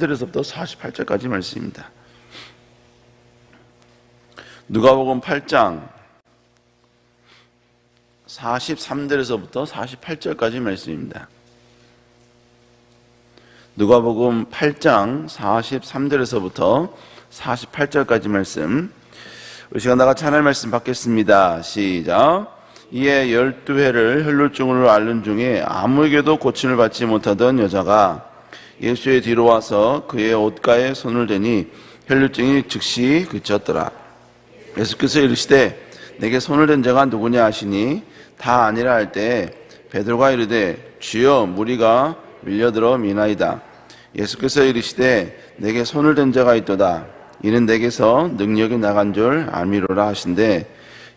43절에서부터 48절까지 말씀입니다. 누가복음 8장 43절에서부터 48절까지 말씀입니다. 누가복음 8장 43절에서부터 48절까지 말씀. 우리 시간 나같이 하나님의 말씀 받겠습니다. 시작. 이에 12회를 혈루증으로 앓는 중에 아무에게도 고침을 받지 못하던 여자가 예수의 뒤로 와서 그의 옷가에 손을 대니 혈루증이 즉시 그쳤더라. 예수께서 이르시되 내게 손을 댄 자가 누구냐 하시니 다 아니라 할 때 베드로가 이르되 주여 무리가 밀려들어 미나이다. 예수께서 이르시되 내게 손을 댄 자가 있도다. 이는 내게서 능력이 나간 줄 알미로라 하신대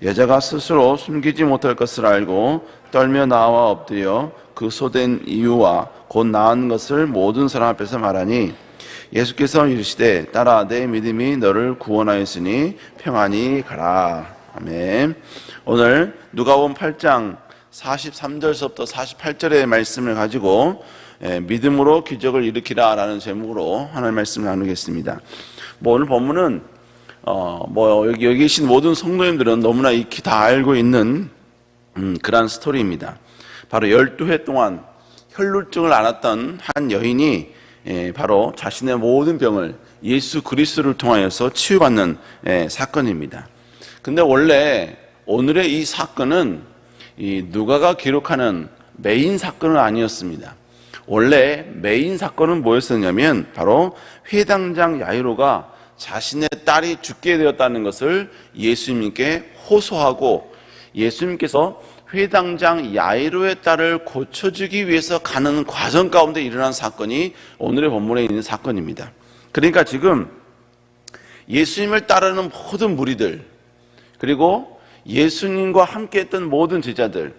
여자가 스스로 숨기지 못할 것을 알고 떨며 나와 엎드려 그 소된 이유와 곧 나은 것을 모든 사람 앞에서 말하니 예수께서 이르시되 딸아 내 믿음이 너를 구원하였으니 평안히 가라. 아멘. 오늘 누가복음 8장 43절서부터 48절의 말씀을 가지고 믿음으로 기적을 일으키라 라는 제목으로 하나님의 말씀을 나누겠습니다. 오늘 본문은 여기 계신 모든 성도님들은 너무나 익히 다 알고 있는 그러한 스토리입니다. 바로 12회 동안 혈루증을 앓았던 한 여인이 바로 자신의 모든 병을 예수 그리스도를 통하여서 치유받는 사건입니다. 근데 원래 오늘의 이 사건은 이 누가가 기록하는 메인 사건은 아니었습니다. 원래 메인 사건은 뭐였었냐면 바로 회당장 야이로가 자신의 딸이 죽게 되었다는 것을 예수님께 호소하고 예수님께서 회당장 야이로의 딸을 고쳐주기 위해서 가는 과정 가운데 일어난 사건이 오늘의 본문에 있는 사건입니다. 그러니까 지금 예수님을 따르는 모든 무리들, 그리고 예수님과 함께 했던 모든 제자들,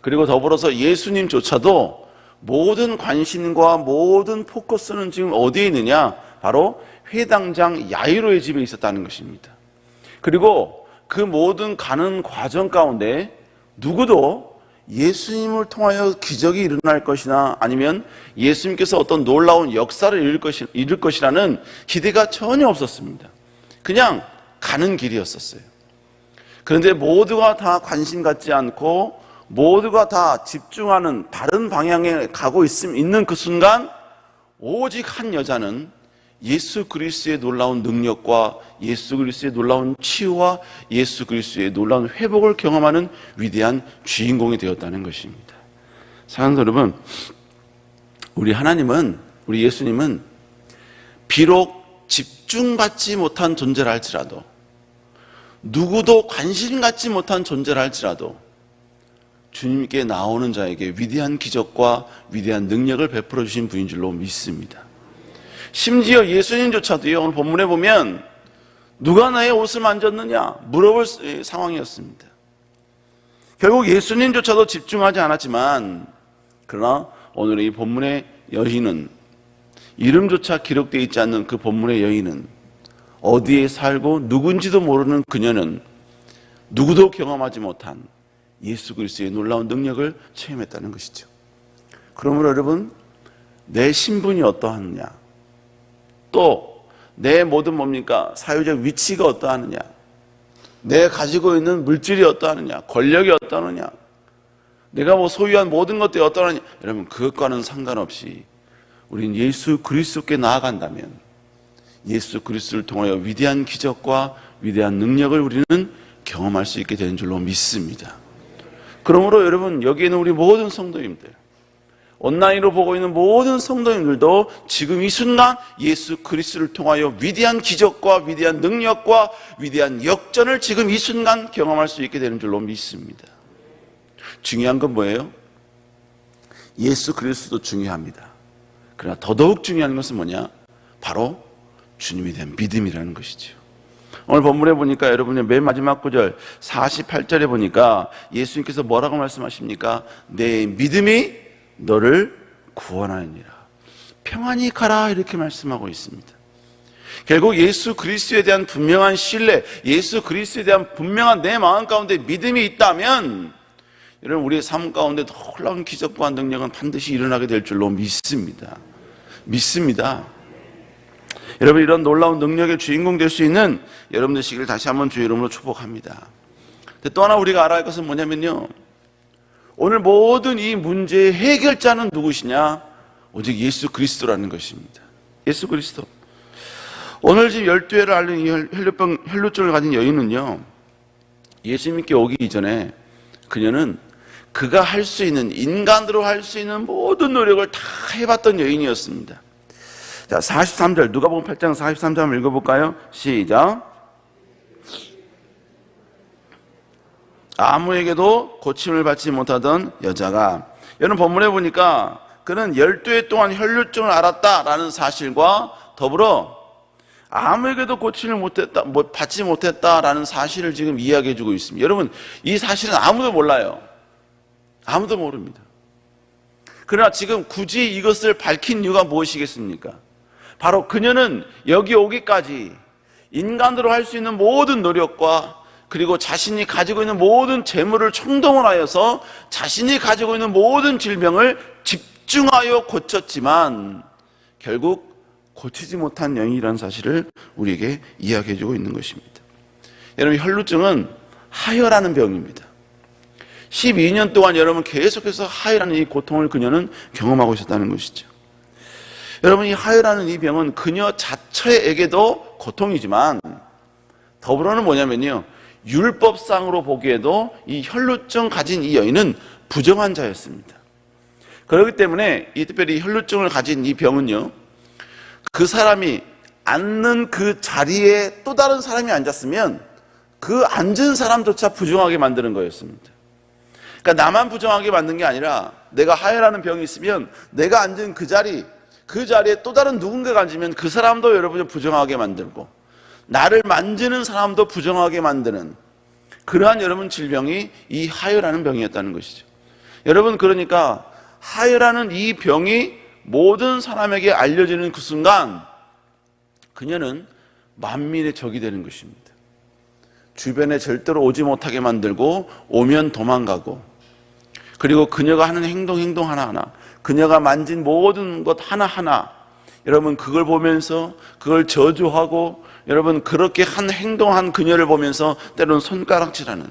그리고 더불어서 예수님조차도 모든 관심과 모든 포커스는 지금 어디에 있느냐? 바로 회당장 야이로의 집에 있었다는 것입니다. 그리고 그 모든 가는 과정 가운데 누구도 예수님을 통하여 기적이 일어날 것이나 아니면 예수님께서 어떤 놀라운 역사를 이룰 것이라는 기대가 전혀 없었습니다. 그냥 가는 길이었었어요. 그런데 모두가 다 관심 갖지 않고 모두가 다 집중하는 다른 방향에 가고 있는 그 순간 오직 한 여자는 예수 그리스도의 놀라운 능력과 예수 그리스도의 놀라운 치유와 예수 그리스도의 놀라운 회복을 경험하는 위대한 주인공이 되었다는 것입니다. 사랑하는 여러분, 우리 하나님은, 우리 예수님은 비록 집중받지 못한 존재라 할지라도, 누구도 관심 갖지 못한 존재라 할지라도 주님께 나오는 자에게 위대한 기적과 위대한 능력을 베풀어 주신 분인 줄로 믿습니다. 심지어 예수님조차도요, 오늘 본문에 보면 누가 나의 옷을 만졌느냐 물어볼 상황이었습니다. 결국 예수님조차도 집중하지 않았지만, 그러나 오늘 이 본문의 여인은, 이름조차 기록되어 있지 않는 그 본문의 여인은, 어디에 살고 누군지도 모르는 그녀는 누구도 경험하지 못한 예수 그리스도의 놀라운 능력을 체험했다는 것이죠. 그러므로 여러분, 내 신분이 어떠하느냐, 또 내 모든 뭡니까? 사회적 위치가 어떠하느냐, 내가 가지고 있는 물질이 어떠하느냐, 권력이 어떠하느냐, 내가 소유한 모든 것들이 어떠하느냐, 여러분 그것과는 상관없이 우리는 예수 그리스도께 나아간다면 예수 그리스도를 통하여 위대한 기적과 위대한 능력을 우리는 경험할 수 있게 되는 줄로 믿습니다. 그러므로 여러분, 여기에는 우리 모든 성도님들, 온라인으로 보고 있는 모든 성도님들도 지금 이 순간 예수 그리스도를 통하여 위대한 기적과 위대한 능력과 위대한 역전을 지금 이 순간 경험할 수 있게 되는 줄로 믿습니다. 중요한 건 뭐예요? 예수 그리스도도 중요합니다. 그러나 더더욱 중요한 것은 뭐냐? 바로 주님에 대한 믿음이라는 것이죠. 오늘 본문에 보니까 여러분의 맨 마지막 구절 48절에 보니까 예수님께서 뭐라고 말씀하십니까? 내 믿음이 너를 구원하느니라. 평안히 가라, 이렇게 말씀하고 있습니다. 결국 예수 그리스도에 대한 분명한 신뢰, 예수 그리스도에 대한 분명한 내 마음 가운데 믿음이 있다면 여러분, 우리의 삶 가운데 놀라운 기적과 능력은 반드시 일어나게 될 줄로 믿습니다. 믿습니다. 여러분, 이런 놀라운 능력의 주인공 될 수 있는 여러분 되시기를 다시 한번 주의 이름으로 축복합니다. 또 하나 우리가 알아야 할 것은 뭐냐면요, 오늘 모든 이 문제의 해결자는 누구시냐? 오직 예수 그리스도라는 것입니다. 예수 그리스도. 오늘 지금 12회를 앓는 이 혈루증을 가진 여인은요, 예수님께 오기 이전에 그녀는 그가 할 수 있는, 인간으로 할 수 있는 모든 노력을 다 해봤던 여인이었습니다. 자, 43절, 누가복음 8장 43절 한번 읽어볼까요? 시작. 아무에게도 고침을 받지 못하던 여자가, 여러분 본문에 보니까 그는 12회 동안 혈루증을 앓았다라는 사실과 더불어 아무에게도 고침을 받지 못했다라는 사실을 지금 이야기해 주고 있습니다. 여러분, 이 사실은 아무도 몰라요. 아무도 모릅니다. 그러나 지금 굳이 이것을 밝힌 이유가 무엇이겠습니까? 바로 그녀는 여기 오기까지 인간으로 할 수 있는 모든 노력과 그리고 자신이 가지고 있는 모든 재물을 총동원 하여서 자신이 가지고 있는 모든 질병을 집중하여 고쳤지만 결국 고치지 못한 여인이라는 사실을 우리에게 이야기해 주고 있는 것입니다. 여러분, 혈루증은 하혈하는 병입니다. 12년 동안 여러분 계속해서 하혈하는 이 고통을 그녀는 경험하고 있었다는 것이죠. 여러분, 이 하혈하는 이 병은 그녀 자체에게도 고통이지만 더불어는 뭐냐면요, 율법상으로 보기에도 이 혈루증 가진 이 여인은 부정한 자였습니다. 그렇기 때문에 이 특별히 혈루증을 가진 이 병은요, 그 사람이 앉는 그 자리에 또 다른 사람이 앉았으면 그 앉은 사람조차 부정하게 만드는 거였습니다. 그러니까 나만 부정하게 만든 게 아니라 내가 하혈하는 병이 있으면 내가 앉은 그 자리에 또 다른 누군가가 앉으면 그 사람도 여러분을 부정하게 만들고 나를 만지는 사람도 부정하게 만드는 그러한 여러분 질병이 이 하혈하는 병이었다는 것이죠. 여러분, 그러니까 하혈하는 이 병이 모든 사람에게 알려지는 그 순간 그녀는 만민의 적이 되는 것입니다. 주변에 절대로 오지 못하게 만들고 오면 도망가고, 그리고 그녀가 하는 행동 하나하나, 그녀가 만진 모든 것 하나하나, 여러분 그걸 보면서 그걸 저주하고, 여러분 그렇게 한 행동한 그녀를 보면서 때로는 손가락질하는,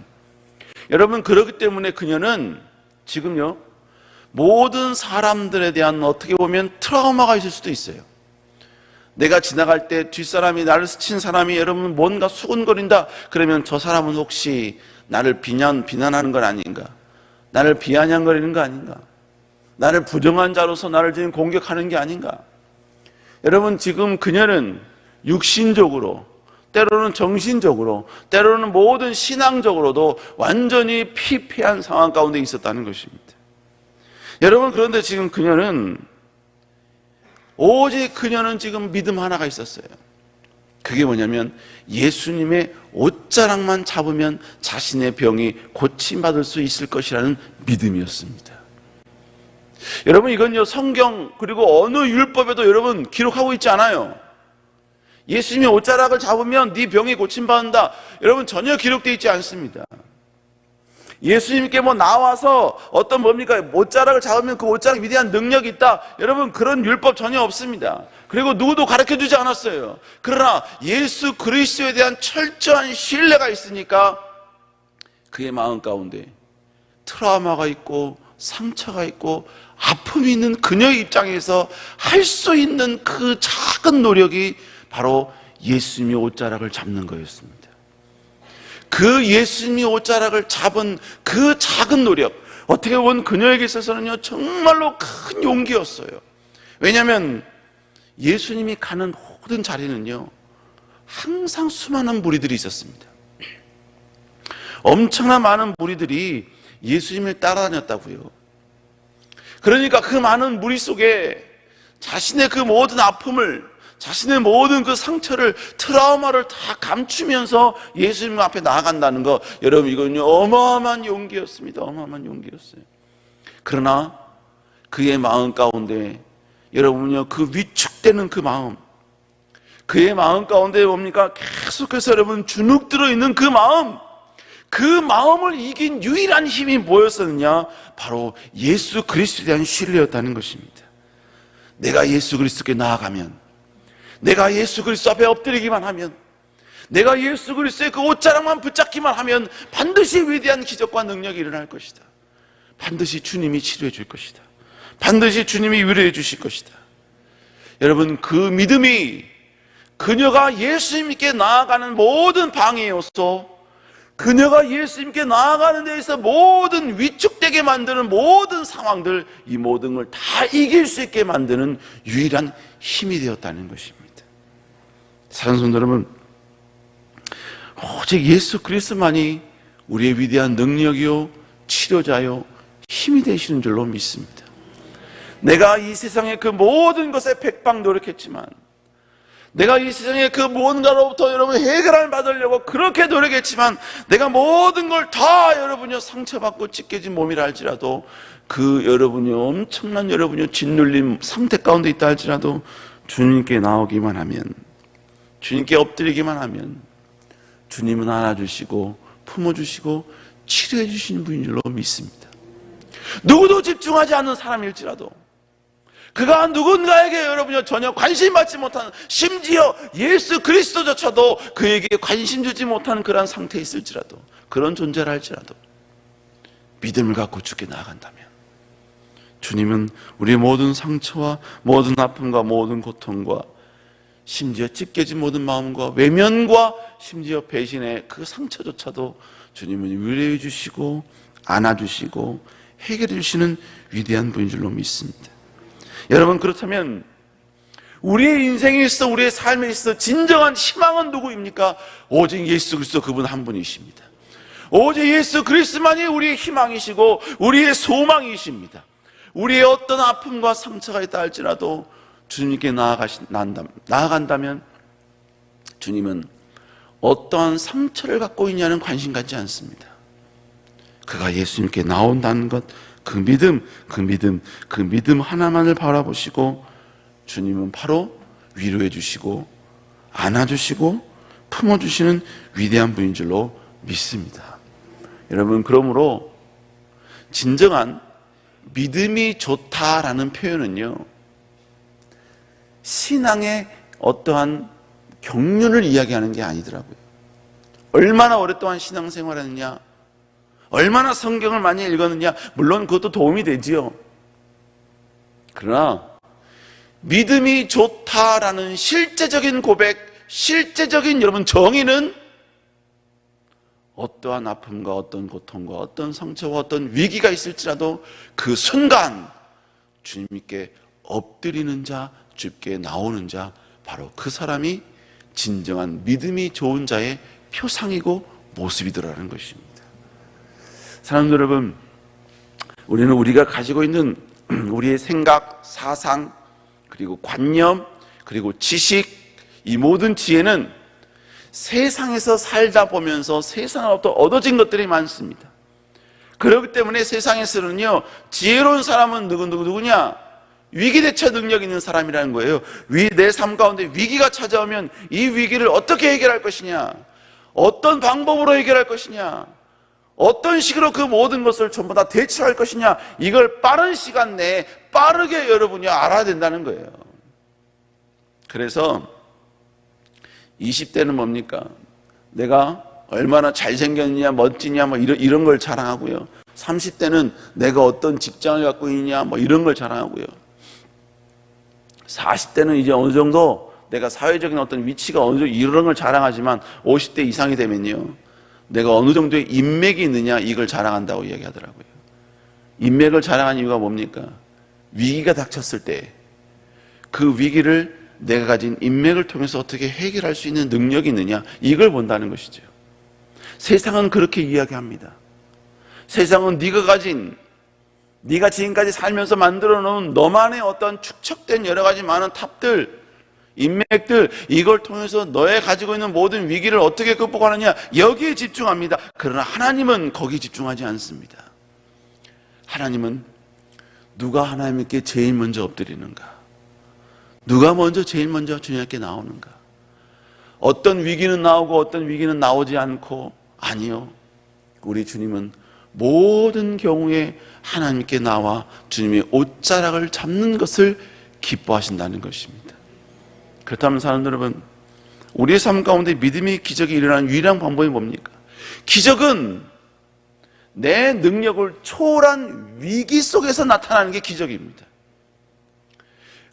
여러분 그렇기 때문에 그녀는 지금요 모든 사람들에 대한 어떻게 보면 트라우마가 있을 수도 있어요. 내가 지나갈 때 뒷사람이 나를 스친 사람이 여러분 뭔가 수근거린다 그러면 저 사람은 혹시 나를 비난하는 건 아닌가, 나를 비아냥거리는 거 아닌가, 나를 부정한 자로서 나를 지금 공격하는 게 아닌가. 여러분, 지금 그녀는 육신적으로, 때로는 정신적으로, 때로는 모든 신앙적으로도 완전히 피폐한 상황 가운데 있었다는 것입니다. 여러분, 그런데 지금 그녀는 지금 믿음 하나가 있었어요. 그게 뭐냐면 예수님의 옷자락만 잡으면 자신의 병이 고침받을 수 있을 것이라는 믿음이었습니다. 여러분, 이건요 성경 그리고 어느 율법에도 여러분 기록하고 있지 않아요. 예수님의 옷자락을 잡으면 네 병이 고침받는다, 여러분 전혀 기록되어 있지 않습니다. 예수님께 나와서 어떤 뭡니까? 옷자락을 잡으면 그 옷자락 위대한 능력이 있다, 여러분 그런 율법 전혀 없습니다. 그리고 누구도 가르쳐주지 않았어요. 그러나 예수 그리스도에 대한 철저한 신뢰가 있으니까 그의 마음 가운데 트라우마가 있고 상처가 있고 아픔이 있는 그녀의 입장에서 할 수 있는 그 작은 노력이 바로 예수님의 옷자락을 잡는 거였습니다. 그 예수님이 옷자락을 잡은 그 작은 노력, 어떻게 보면 그녀에게 있어서는요 정말로 큰 용기였어요. 왜냐하면 예수님이 가는 모든 자리는요 항상 수많은 무리들이 있었습니다. 엄청난 많은 무리들이 예수님을 따라다녔다고요. 그러니까 그 많은 무리 속에 자신의 그 모든 아픔을, 자신의 모든 그 상처를, 트라우마를 다 감추면서 예수님 앞에 나아간다는 거, 여러분 이건요 어마어마한 용기였습니다. 어마어마한 용기였어요. 그러나 그의 마음 가운데 여러분요 그 위축되는 그 마음, 그의 마음 가운데 뭡니까? 계속해서 여러분 주눅 들어있는 그 마음, 그 마음을 이긴 유일한 힘이 뭐였었느냐? 바로 예수 그리스도에 대한 신뢰였다는 것입니다. 내가 예수 그리스도께 나아가면, 내가 예수 그리스도 앞에 엎드리기만 하면, 내가 예수 그리스도의 그 옷자락만 붙잡기만 하면 반드시 위대한 기적과 능력이 일어날 것이다. 반드시 주님이 치료해 줄 것이다. 반드시 주님이 위로해 주실 것이다. 여러분, 그 믿음이 그녀가 예수님께 나아가는 모든 방해 요소, 그녀가 예수님께 나아가는 데에서 모든 위축되게 만드는 모든 상황들, 이 모든 걸 다 이길 수 있게 만드는 유일한 힘이 되었다는 것입니다. 사랑하는 성도 여러분, 오직 예수 그리스도만이 우리의 위대한 능력이요 치료자요 힘이 되시는 줄로 믿습니다. 내가 이 세상의 그 모든 것에 백방 노력했지만, 내가 이 세상의 그 무언가로부터 여러분 해결을 받으려고 그렇게 노력했지만, 내가 모든 걸 다 여러분이 상처받고 찢겨진 몸이라 할지라도, 그 여러분이 엄청난 여러분이 짓눌린 상태 가운데 있다 할지라도 주님께 나오기만 하면, 주님께 엎드리기만 하면 주님은 안아주시고 품어주시고 치료해 주시는 분인 줄로 믿습니다. 누구도 집중하지 않는 사람일지라도, 그가 누군가에게 여러분이 전혀 관심 받지 못하는, 심지어 예수 그리스도조차도 그에게 관심 주지 못하는 그런 상태에 있을지라도, 그런 존재를 할지라도 믿음을 갖고 주께 나아간다면 주님은 우리의 모든 상처와 모든 아픔과 모든 고통과 심지어 찢겨진 모든 마음과 외면과 심지어 배신의 그 상처조차도 주님은 위로해 주시고 안아주시고 해결해 주시는 위대한 분인 줄로 믿습니다. 여러분, 그렇다면 우리의 인생에 있어, 우리의 삶에 있어 진정한 희망은 누구입니까? 오직 예수 그리스도, 그분 한 분이십니다. 오직 예수 그리스도만이 우리의 희망이시고 우리의 소망이십니다. 우리의 어떤 아픔과 상처가 있다 할지라도 주님께 나아간다면 주님은 어떠한 상처를 갖고 있냐는 관심 갖지 않습니다. 그가 예수님께 나온다는 것, 그 믿음 하나만을 바라보시고 주님은 바로 위로해 주시고 안아주시고 품어주시는 위대한 분인 줄로 믿습니다. 여러분, 그러므로 진정한 믿음이 좋다라는 표현은요, 신앙의 어떠한 경륜을 이야기하는 게 아니더라고요. 얼마나 오랫동안 신앙생활을 했느냐, 얼마나 성경을 많이 읽었느냐, 물론 그것도 도움이 되지요. 그러나 믿음이 좋다라는 실제적인 고백, 실제적인 여러분 정의는 어떠한 아픔과 어떤 고통과 어떤 상처와 어떤 위기가 있을지라도 그 순간 주님께 엎드리는 자, 주께 나오는 자, 바로 그 사람이 진정한 믿음이 좋은 자의 표상이고 모습이더라는 것입니다. 사랑하는 여러분, 우리는 우리가 가지고 있는 우리의 생각, 사상, 그리고 관념, 그리고 지식, 이 모든 지혜는 세상에서 살다 보면서 세상으로부터 얻어진 것들이 많습니다. 그렇기 때문에 세상에서는요, 지혜로운 사람은 누구냐? 위기 대처 능력 있는 사람이라는 거예요. 내 삶 가운데 위기가 찾아오면 이 위기를 어떻게 해결할 것이냐, 어떤 방법으로 해결할 것이냐, 어떤 식으로 그 모든 것을 전부 다 대처할 것이냐, 이걸 빠른 시간 내에 빠르게 여러분이 알아야 된다는 거예요. 그래서 20대는 뭡니까? 내가 얼마나 잘생겼냐, 멋지냐, 뭐 이런 걸 자랑하고요. 30대는 내가 어떤 직장을 갖고 있냐, 뭐 이런 걸 자랑하고요. 40대는 이제 어느 정도 내가 사회적인 어떤 위치가 어느 정도 이런 걸 자랑하지만 50대 이상이 되면요, 내가 어느 정도의 인맥이 있느냐, 이걸 자랑한다고 이야기하더라고요. 인맥을 자랑하는 이유가 뭡니까? 위기가 닥쳤을 때 그 위기를 내가 가진 인맥을 통해서 어떻게 해결할 수 있는 능력이 있느냐, 이걸 본다는 것이죠. 세상은 그렇게 이야기합니다. 세상은 네가 지금까지 살면서 만들어 놓은 너만의 어떤 축적된 여러 가지 많은 탑들, 인맥들, 이걸 통해서 너의 가지고 있는 모든 위기를 어떻게 극복하느냐, 여기에 집중합니다. 그러나 하나님은 거기에 집중하지 않습니다. 하나님은 누가 하나님께 제일 먼저 엎드리는가, 누가 제일 먼저 주님께 나오는가, 어떤 위기는 나오고 어떤 위기는 나오지 않고, 아니요, 우리 주님은 모든 경우에 하나님께 나와 주님의 옷자락을 잡는 것을 기뻐하신다는 것입니다. 그렇다면 사람들 여러분, 우리의 삶 가운데 믿음의 기적이 일어나는 유일한 방법이 뭡니까? 기적은 내 능력을 초월한 위기 속에서 나타나는 게 기적입니다.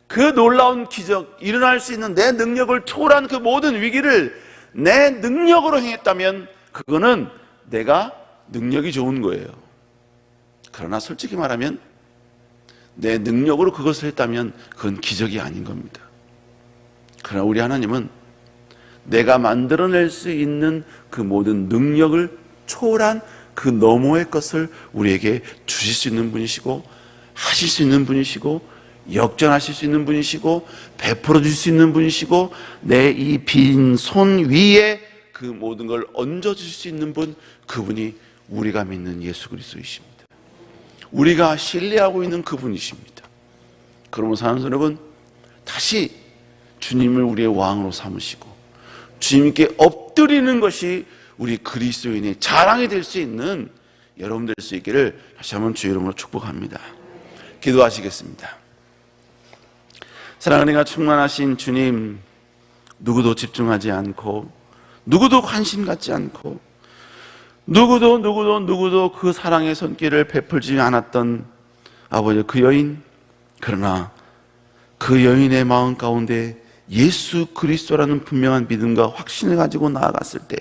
그 놀라운 기적, 일어날 수 있는 내 능력을 초월한 그 모든 위기를 내 능력으로 행했다면 그거는 내가 능력이 좋은 거예요. 그러나 솔직히 말하면 내 능력으로 그것을 했다면 그건 기적이 아닌 겁니다. 그러나 우리 하나님은 내가 만들어낼 수 있는 그 모든 능력을 초월한 그 너머의 것을 우리에게 주실 수 있는 분이시고, 하실 수 있는 분이시고, 역전하실 수 있는 분이시고, 베풀어 줄 수 있는 분이시고, 내 이 빈 손 위에 그 모든 걸 얹어줄 수 있는 분, 그분이 우리가 믿는 예수 그리스도이십니다. 우리가 신뢰하고 있는 그분이십니다. 그러면 사랑하는 여러분, 다시 주님을 우리의 왕으로 삼으시고 주님께 엎드리는 것이 우리 그리스도인의 자랑이 될 수 있는 여러분 될 수 있기를 다시 한번 주의 이름으로 축복합니다. 기도하시겠습니다. 사랑은혜가 충만하신 주님, 누구도 집중하지 않고 누구도 관심 갖지 않고 누구도 그 사랑의 손길을 베풀지 않았던 아버지 그 여인, 그러나 그 여인의 마음 가운데 예수 그리스도라는 분명한 믿음과 확신을 가지고 나아갔을 때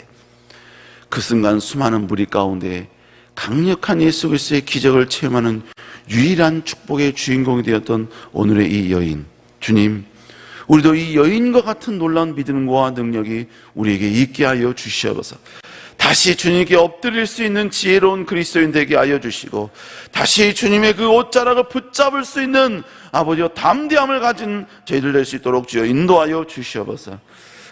그 순간 수많은 무리 가운데 강력한 예수 그리스도의 기적을 체험하는 유일한 축복의 주인공이 되었던 오늘의 이 여인, 주님, 우리도 이 여인과 같은 놀라운 믿음과 능력이 우리에게 있게 하여 주시옵소서. 다시 주님께 엎드릴 수 있는 지혜로운 그리스도인 되게 하여 주시고, 다시 주님의 그 옷자락을 붙잡을 수 있는 아버지와 담대함을 가진 저희들 될 수 있도록 주여 인도하여 주시옵소서.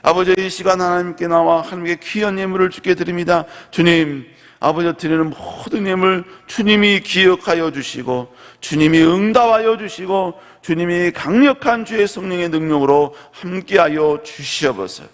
아버지, 이 시간 하나님께 나와 하나님께 귀한 예물을 주께 드립니다. 주님, 아버지 드리는 모든 예물 주님이 기억하여 주시고, 주님이 응답하여 주시고, 주님이 강력한 주의 성령의 능력으로 함께하여 주시옵소서.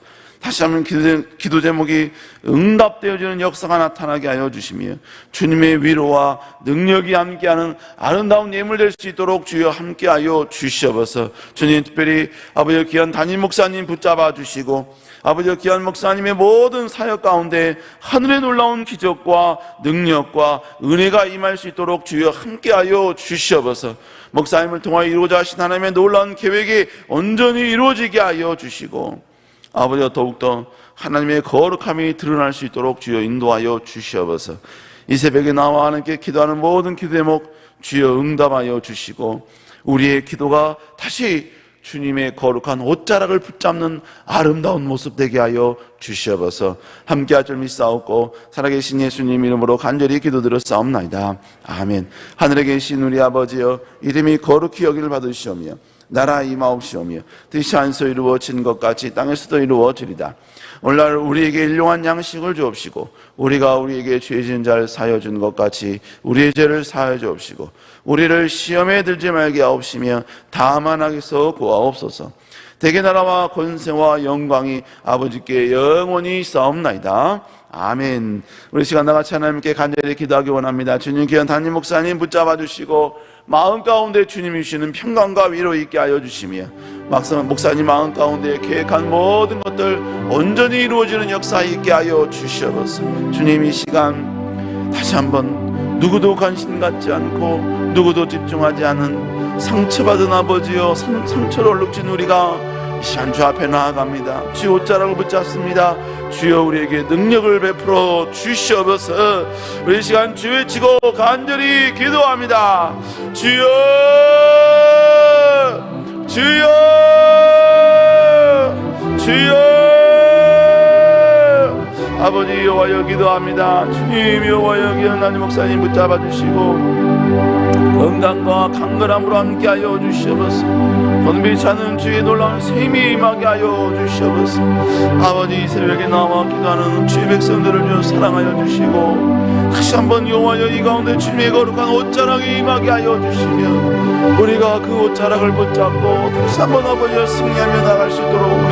다시 한번 기도 제목이 응답되어지는 역사가 나타나게 하여 주시며, 주님의 위로와 능력이 함께하는 아름다운 예물 될 수 있도록 주여 함께하여 주시옵소서. 주님, 특별히 아버지 귀한 담임 목사님 붙잡아 주시고, 아버지 귀한 목사님의 모든 사역 가운데 하늘의 놀라운 기적과 능력과 은혜가 임할 수 있도록 주여 함께하여 주시옵소서. 목사님을 통하여 이루어져 하신 하나님의 놀라운 계획이 온전히 이루어지게 하여 주시고, 아버지가 더욱더 하나님의 거룩함이 드러날 수 있도록 주여 인도하여 주시옵소서. 이 새벽에 나와 하나님께 기도하는 모든 기도 제목 주여 응답하여 주시고, 우리의 기도가 다시 주님의 거룩한 옷자락을 붙잡는 아름다운 모습 되게 하여 주시옵소서. 함께할 줄 믿사옵고 살아계신 예수님 이름으로 간절히 기도드렸사옵나이다. 아멘. 하늘에 계신 우리 아버지여, 이름이 거룩히 여기를 받으시오며 나라 임하옵시오며 뜻이 안서 이루어진 것 같이 땅에서도 이루어지리다. 오늘날 우리에게 일용할 양식을 주옵시고, 우리가 우리에게 죄 지은 자를 사하여 준 것 같이 우리의 죄를 사하여 주옵시고, 우리를 시험에 들지 말게 하옵시며 다만 악에서 구하옵소서. 대개 나라와 권세와 영광이 아버지께 영원히 있사옵나이다. 아멘. 우리 시간 나같이 하나님께 간절히 기도하기 원합니다. 주님, 귀한 담임 목사님 붙잡아 주시고 마음 가운데 주님이 주시는 평강과 위로 있게 하여 주시며, 막상 목사님 마음 가운데 계획한 모든 것들 온전히 이루어지는 역사 있게 하여 주시옵소서. 주님, 이 시간 다시 한번 누구도 관심 갖지 않고 누구도 집중하지 않은 상처받은 아버지여, 상처로 얼룩진 우리가 이 시간 주 앞에 나아갑니다. 주 옷자락을 붙잡습니다. 주여 우리에게 능력을 베풀어 주시옵소서. 우리 시간 주 외치고 간절히 기도합니다. 주여, 주여, 주여. 아버지 여호와여 기도합니다. 주님 여호와여, 귀한 담임 목사님 붙잡아 주시고 건강과 강건함으로 함께하여 주시옵소서. 번비치 않은 주의 놀라운 셈이 임하게 하여 주시옵소서. 아버지, 이 새벽에 나와 기도하는 주의 백성들을 주여 사랑하여 주시고, 다시 한번 여호와여 이 가운데 주님의 거룩한 옷자락이 임하게 하여 주시며, 우리가 그 옷자락을 붙잡고 다시 한번 아버지여 승리하며 나갈 수 있도록